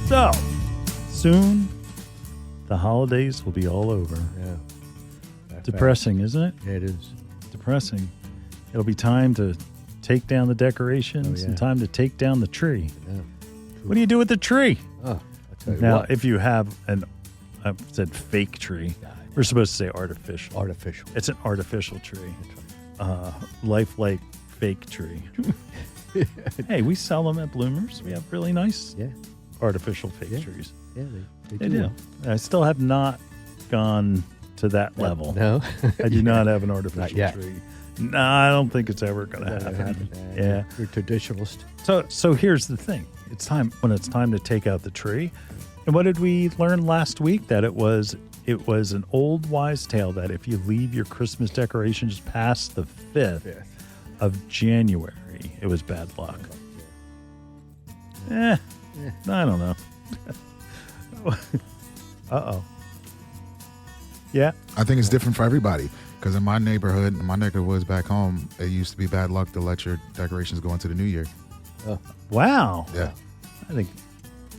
So, soon, the holidays will be all over. Yeah. Depressing, isn't it? Yeah, it is. Depressing. It'll be time to take down the decorations and time to take down the tree. Yeah. What do you do with the tree? Oh, I'll tell you Now, what. if you have I said fake tree. We're supposed to say artificial. Artificial. It's an artificial tree. Lifelike fake tree. Hey, we sell them at Bloomers. We have really nice artificial fake trees. Yeah, They do. I still have not gone to that level. No. I do not have an artificial yet. tree. No, I don't think it's ever going to happen. Yeah. You're a traditionalist. So here's the thing. It's time to take out the tree. And what did we learn last week? That it was an old wise tale that if you leave your Christmas decorations past the 5th of January, it was bad luck. I don't know. Uh-oh. Yeah? I think it's different for everybody. Because in my neighborhood, in my neck of the woods back home, it used to be bad luck to let your decorations go into the new year. Oh. Wow. Yeah. I think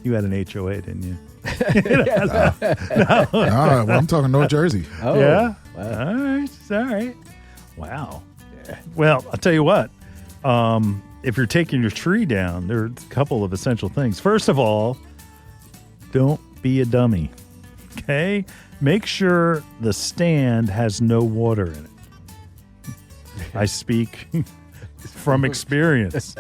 you had an HOA, didn't you? No, well, I'm talking North Jersey. Oh. Yeah? Wow. All right. Wow. Yeah. Well, I'll tell you what. If you're taking your tree down, there are a couple of essential things. First of all, don't be a dummy. Okay? Make sure the stand has no water in it. I speak from experience.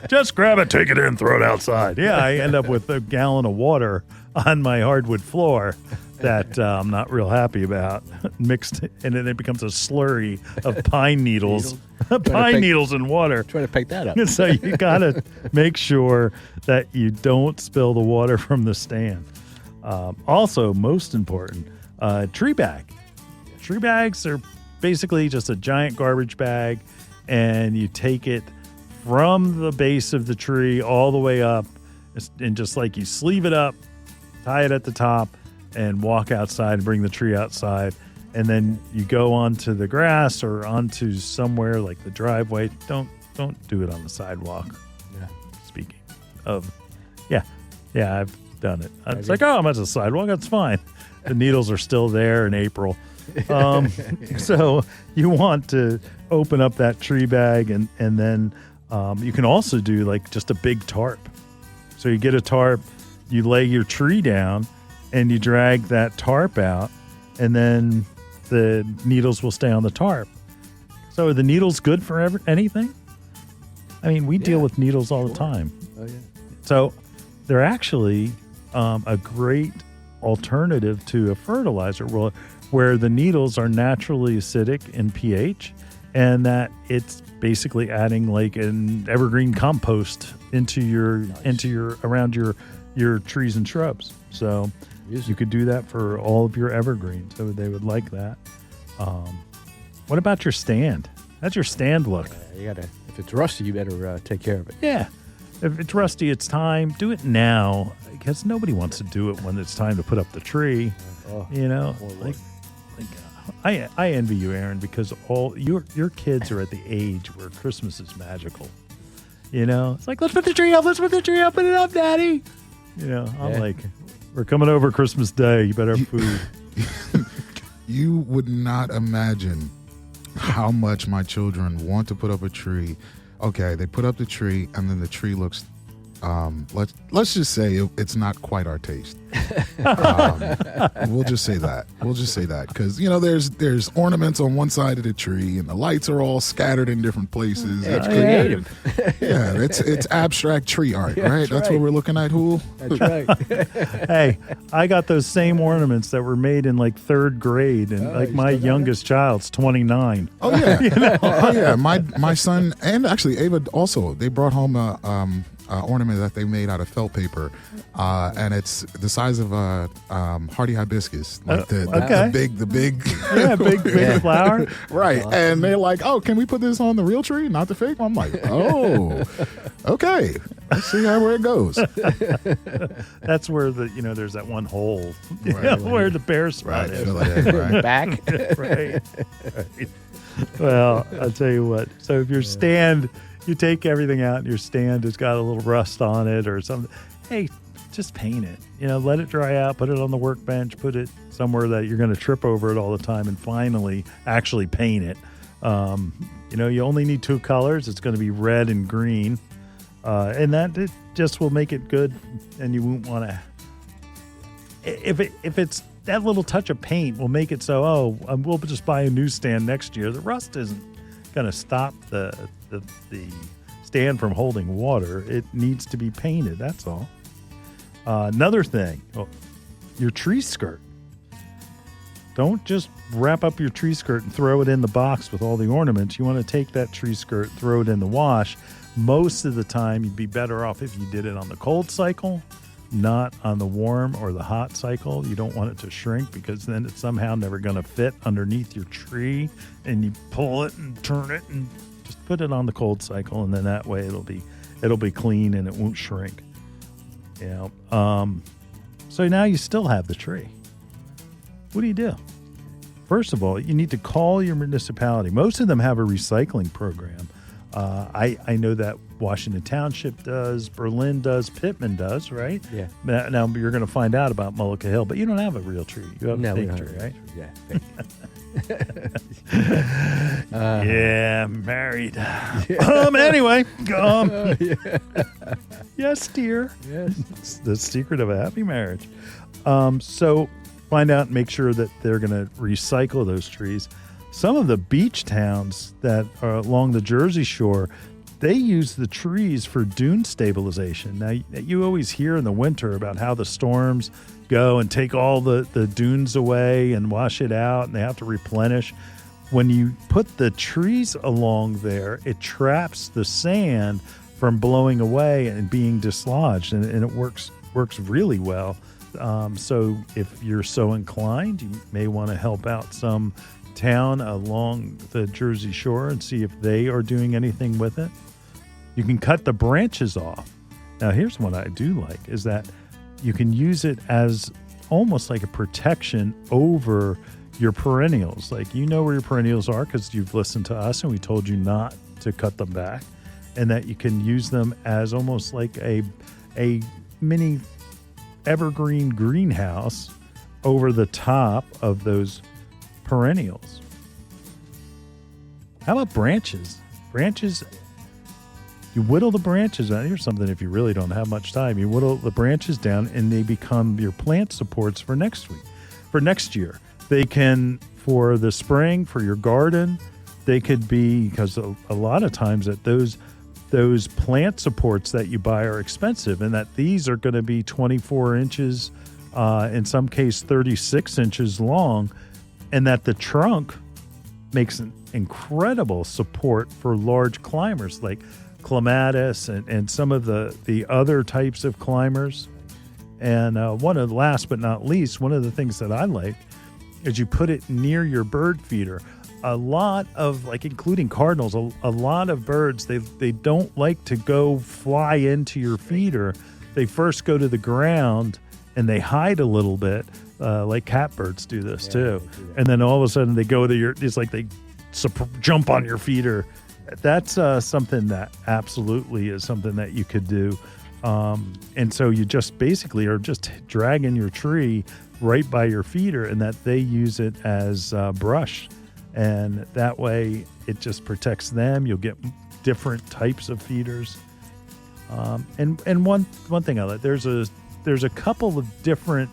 Just grab it, take it in, throw it outside. Yeah, I end up with a gallon of water on my hardwood floor that I'm not real happy about, mixed, and then it becomes a slurry of pine needles. Needles and water. Trying to pick that up. So you got to make sure that you don't spill the water from the stand. Also, most important, tree bag. Tree bags are basically just a giant garbage bag, and you take it from the base of the tree all the way up, and just like you sleeve it up, tie it at the top, and walk outside and bring the tree outside. And then you go onto the grass or onto somewhere like the driveway. Don't do it on the sidewalk. Yeah. Speaking of, yeah, I've done it. It's like, oh, I'm at the sidewalk. That's fine. The needles are still there in April. So you want to open up that tree bag, and then you can also do like just a big tarp. So you get a tarp, you lay your tree down, and you drag that tarp out, and then the needles will stay on the tarp. So are the needles good for anything? I mean, we deal with needles all the time. Oh, yeah. So they're actually a great alternative to a fertilizer where the needles are naturally acidic in pH, and that it's basically adding like an evergreen compost around your trees and shrubs. So you could do that for all of your evergreens. So they would like that. What about your stand? How's your stand look? You gotta. If it's rusty, you better take care of it. Yeah. If it's rusty, it's time. Do it now, because nobody wants to do it when it's time to put up the tree. Oh, you know, I envy you, Aaron, because all your kids are at the age where Christmas is magical. You know, it's like, let's put the tree up, put it up, Daddy. You know, I'm like, we're coming over Christmas Day. You better have food. You would not imagine how much my children want to put up a tree. Okay, they put up the tree, and then the tree looks, let's just say it's not quite our taste. We'll just say that. Because, you know, there's ornaments on one side of the tree, and the lights are all scattered in different places. It's creative. Yeah, it's abstract tree art, right? That's what we're looking at, Hool? That's right. Hey, I got those same ornaments that were made in like 3rd grade, and my youngest child's 29. Oh yeah, you know? Oh yeah. My son and actually Ava also, they brought home a ornament that they made out of felt paper, and it's the size of a hardy hibiscus, like the big big flower, right? And they're like, "Oh, can we put this on the real tree, not the fake?" I'm like, "Oh, okay, let's see where it goes." That's where there's that one hole where the bare spot is. Right. Back. Right. Well, I'll tell you what. So if your stand, you take everything out and your stand has got a little rust on it or something, hey, just paint it. Let it dry out, put it on the workbench, put it somewhere that you're going to trip over it all the time, and finally actually paint it. You only need 2 colors. It's going to be red and green. And that it just will make it good, and you won't want to. If it's that little touch of paint will make it so we'll just buy a newsstand next year. The rust isn't going to stop the stand from holding water. It needs to be painted. That's all. Another thing, your tree skirt. Don't just wrap up your tree skirt and throw it in the box with all the ornaments. You want to take that tree skirt, throw it in the wash. Most of the time, you'd be better off if you did it on the cold cycle, not on the warm or the hot cycle. You don't want it to shrink because then it's somehow never going to fit underneath your tree. And you pull it and turn it and just put it on the cold cycle, and then that way it'll be clean and it won't shrink. So now you still have the tree. What do you do? First of all, you need to call your municipality. Most of them have a recycling program. I know that Washington Township does, Berlin does, Pittman does, right? Yeah. Now you're going to find out about Mullica Hill, but you don't have a real tree. You have a fake tree, right? Yeah. Yeah, married. Yeah. Anyway. Yes, dear. Yes. It's the secret of a happy marriage. So find out and make sure that they're going to recycle those trees. Some of the beach towns that are along the Jersey Shore, they use the trees for dune stabilization. Now, you always hear in the winter about how the storms go and take all the dunes away and wash it out, and they have to replenish. When you put the trees along there, it traps the sand from blowing away and being dislodged, and it works really well. So if you're so inclined, you may want to help out some town along the Jersey Shore and see if they are doing anything with it. You can cut the branches off. Now, here's what I do like is that you can use it as almost like a protection over your perennials. Like, where your perennials are because you've listened to us and we told you not to cut them back, and that you can use them as almost like a mini evergreen greenhouse over the top of those perennials. How about branches? Branches, you whittle the branches down. Here's something if you really don't have much time. You whittle the branches down and they become your plant supports for next year. They can, for the spring, for your garden, they could be, because a lot of times that those plant supports that you buy are expensive, and that these are going to be 24 inches, in some case 36 inches long, and that the trunk makes an incredible support for large climbers like clematis and some of the other types of climbers. And last but not least, one of the things that I like is you put it near your bird feeder. A lot of, including cardinals, a lot of birds, they don't like to go fly into your feeder. They first go to the ground and they hide a little bit, like catbirds do this too. Do and then all of a sudden they go to it's like they jump on your feeder. That's something that absolutely is something that you could do. And so you just basically are just dragging your tree right by your feeder, and that they use it as brush. And that way it just protects them. You'll get different types of feeders. And one thing I like, there's a couple of different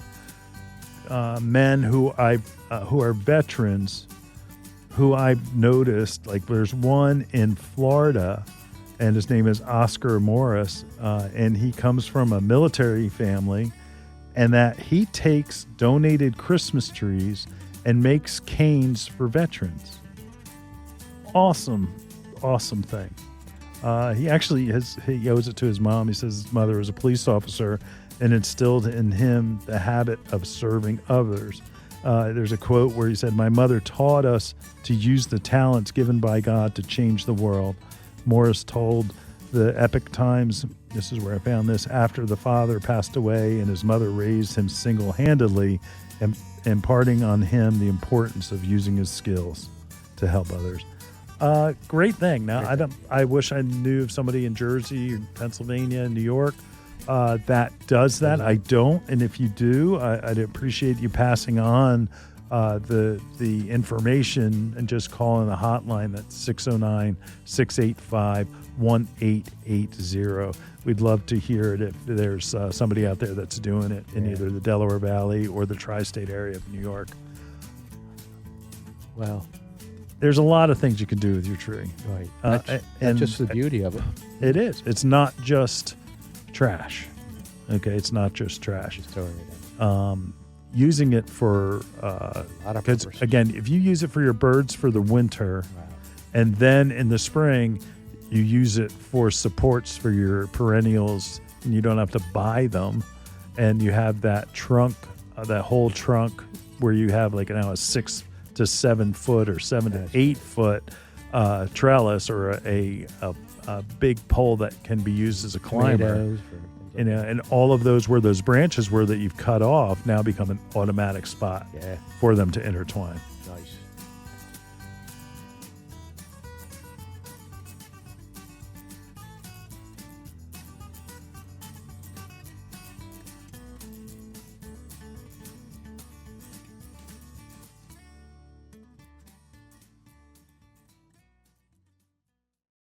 men who are veterans who I've noticed. Like, there's one in Florida, and his name is Oscar Morris, and he comes from a military family, and that he takes donated Christmas trees and makes canes for veterans. Awesome thing. He actually he owes it to his mom. He says his mother was a police officer and instilled in him the habit of serving others. There's a quote where he said, "My mother taught us to use the talents given by God to change the world." Morris told the Epic Times, this is where I found this, after the father passed away and his mother raised him single-handedly, and imparting on him the importance of using his skills to help others. Great thing. Now, I wish I knew of somebody in Jersey, Pennsylvania, New York, that does that. I don't, and if you do, I'd appreciate you passing on the information and just calling the hotline. That's 609-685-1880. We'd love to hear it if there's somebody out there that's doing it in either the Delaware Valley or the tri-state area of New York. Well, there's a lot of things you can do with your tree. right. And That's just the beauty of it. It is. It's not just trash. Okay, it's not just trash. Just throwing it in. Using it for A lot of because purposes. again, if you use it for your birds for the winter, Wow. and then in the spring you use it for supports for your perennials, and you don't have to buy them, and you have that trunk, that whole trunk where you have like a 6 to 7 foot or 7 to 8 foot trellis or a big pole that can be used as a climber. Tomatoes for things like that. And all of those where those branches were that you've cut off now become an automatic spot Yeah, for them to intertwine. nice.